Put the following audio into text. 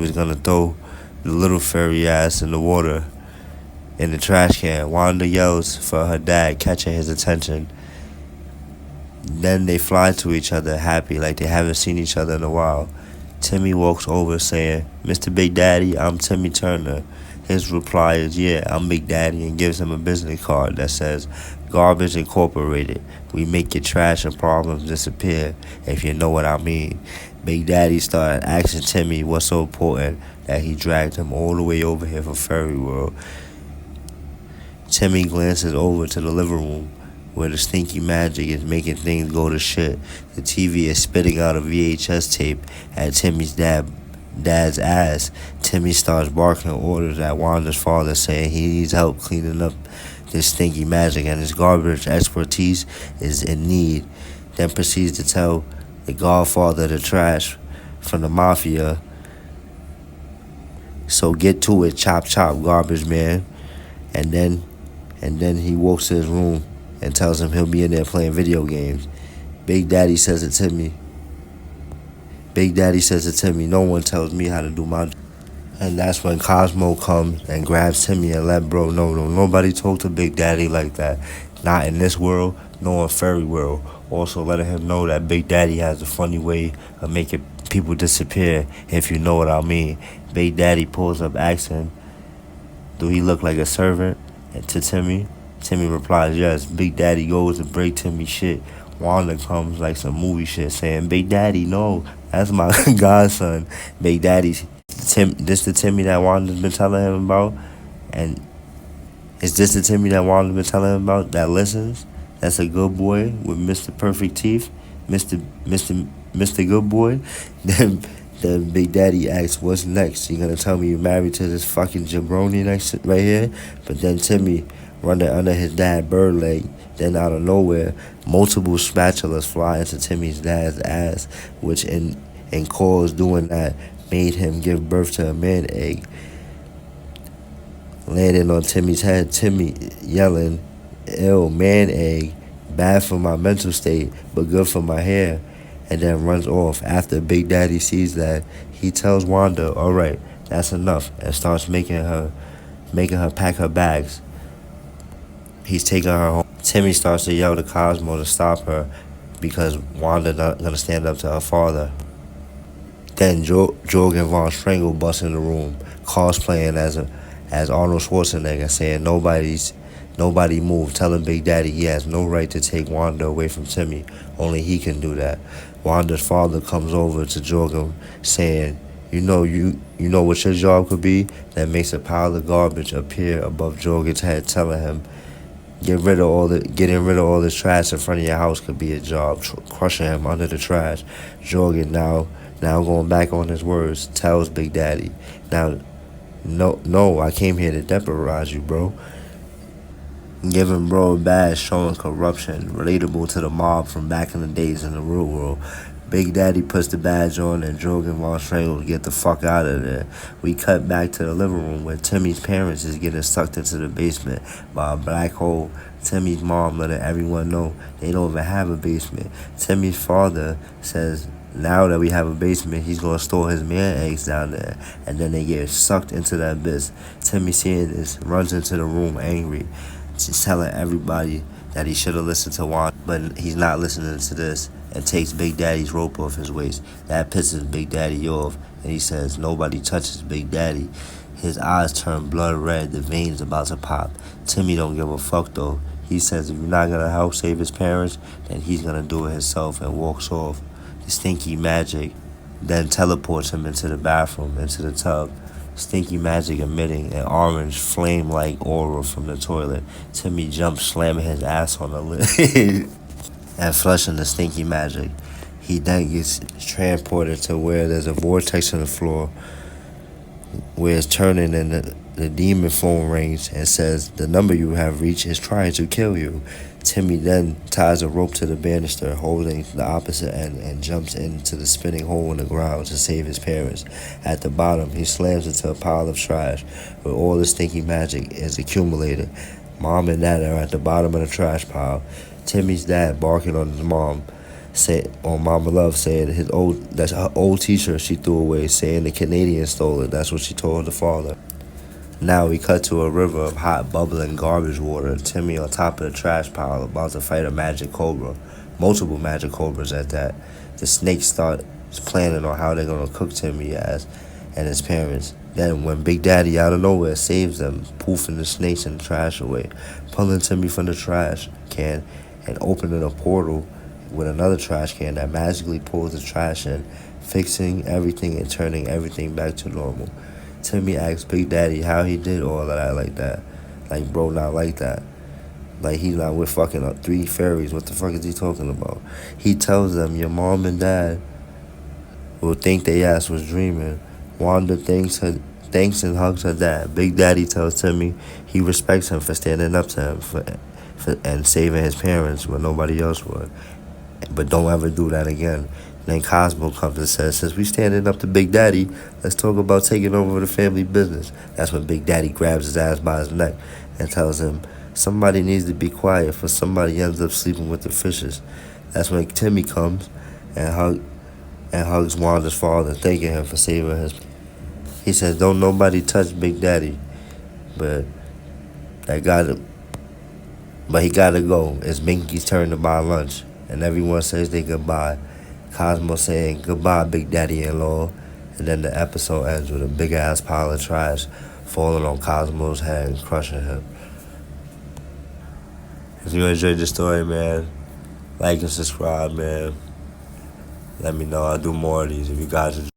He was gonna throw the little fairy ass in the water in the trash can. Wanda yells for her dad, catching his attention. Then they fly to each other, happy like they haven't seen each other in a while. Timmy walks over saying, "Mr. Big Daddy, I'm Timmy Turner." His reply is, "Yeah, I'm Big Daddy," and gives him a business card that says, "Garbage Incorporated. We make your trash and problems disappear, if you know what I mean." Big Daddy started asking Timmy what's so important that he dragged him all the way over here for Fairy World. Timmy glances over to the living room, where the stinky magic is making things go to shit. The TV is spitting out a VHS tape at Timmy's dad's ass. Timmy starts barking orders at Wanda's father, saying he needs help cleaning up this stinky magic and his garbage expertise is in need. Then proceeds to tell the godfather the trash from the mafia. So get to it, chop chop, garbage man. And then he walks to his room and tells him he'll be in there playing video games. Big Daddy says to Timmy, "No one tells me how to do my." And that's when Cosmo comes and grabs Timmy and let bro know, nobody talk to Big Daddy like that. Not in this world, nor in Fairy World. Also letting him know that Big Daddy has a funny way of making people disappear, if you know what I mean. Big Daddy pulls up asking, "Do he look like a servant?" And to Timmy. Timmy replies, "Yes." Big Daddy goes to break Timmy shit. Wanda comes like some movie shit saying, "Big Daddy, no, that's my godson." Big Daddy, this the Timmy that Wanda's been telling him about? And is this the Timmy that Wanda's been telling him about that listens? That's a good boy with Mr. Perfect Teeth? Mr. Good Boy? Then Big Daddy asks, "What's next? You gonna tell me you're married to this fucking jabroni next right here?" But then Timmy running under his dad's bird leg. Then out of nowhere, multiple spatulas fly into Timmy's dad's ass, which in cause doing that made him give birth to a man egg, landing on Timmy's head. Timmy yelling, "Ew, man egg, bad for my mental state, but good for my hair," and then runs off. After Big Daddy sees that, he tells Wanda, "All right, that's enough," and starts making her pack her bags. He's taking her home. Timmy starts to yell to Cosmo to stop her because Wanda not gonna stand up to her father. Then Jorgen Von Strangle busts in the room, cosplaying as Arnold Schwarzenegger, saying nobody move, telling Big Daddy he has no right to take Wanda away from Timmy. Only he can do that. Wanda's father comes over to Jorgen saying, you know what your job could be?" That makes a pile of garbage appear above Jorgen's head, telling him, getting rid of all this trash in front of your house could be a job. Crushing him under the trash. Jorgen now going back on his words, tells Big Daddy, "Now, no, I came here to deputize you, bro." Giving bro a badge showing corruption, relatable to the mob from back in the days in the real world. Big Daddy puts the badge on and Jorgen Von Strangle to get the fuck out of there. We cut back to the living room where Timmy's parents is getting sucked into the basement by a black hole. Timmy's mom letting everyone know they don't even have a basement. Timmy's father says now that we have a basement, he's going to store his man eggs down there. And then they get sucked into that abyss. Timmy seeing this runs into the room angry. She's telling everybody that he should have listened to Wanda, but he's not listening to this, and takes Big Daddy's rope off his waist. That pisses Big Daddy off, and he says nobody touches Big Daddy. His eyes turn blood red, the veins about to pop. Timmy don't give a fuck though. He says if you're not gonna help save his parents, then he's gonna do it himself, and walks off. The stinky magic then teleports him into the bathroom, into the tub. Stinky magic emitting an orange flame-like aura from the toilet. Timmy jumps, slamming his ass on the lid and flushing the stinky magic. He then gets transported to where there's a vortex on the floor, where it's turning and the demon phone rings and says the number you have reached is trying to kill you. Timmy then ties a rope to the banister, holding the opposite end, and jumps into the spinning hole in the ground to save his parents. At the bottom, he slams into a pile of trash where all the stinky magic is accumulated. Mom and Dad are at the bottom of the trash pile. Timmy's dad barking on his mom, say on Mama Love saying that's her old T-shirt she threw away, saying the Canadian stole it. That's what she told the father. Now we cut to a river of hot, bubbling garbage water. Timmy on top of the trash pile, about to fight a magic cobra, multiple magic cobras at that. The snakes start planning on how they're gonna cook Timmy as and his parents. Then when Big Daddy out of nowhere saves them, poofing the snakes and the trash away, pulling Timmy from the trash can and opening a portal with another trash can that magically pulls the trash in, fixing everything and turning everything back to normal. Timmy asks Big Daddy how he did all of that like that. Like, bro, not like that. Like, he's not with fucking 3 fairies. What the fuck is he talking about? He tells them your mom and dad will think they ass was dreaming. Wanda thanks and hugs her dad. Big Daddy tells Timmy he respects him for standing up to him and saving his parents when nobody else would. But don't ever do that again. Then Cosmo comes and says, since we standing up to Big Daddy, let's talk about taking over the family business. That's when Big Daddy grabs his ass by his neck and tells him, somebody needs to be quiet for somebody ends up sleeping with the fishes. That's when Timmy comes and hugs Wanda's father, thanking him for saving his. He says, don't nobody touch Big Daddy. But that got But he gotta go. It's Minky's turn to buy lunch, and everyone says they goodbye. Cosmo saying goodbye, Big Daddy-in-law, and then the episode ends with a big ass pile of trash falling on Cosmo's head and crushing him. If you enjoyed the story, man, like and subscribe, man. Let me know. I'll do more of these if you guys enjoy.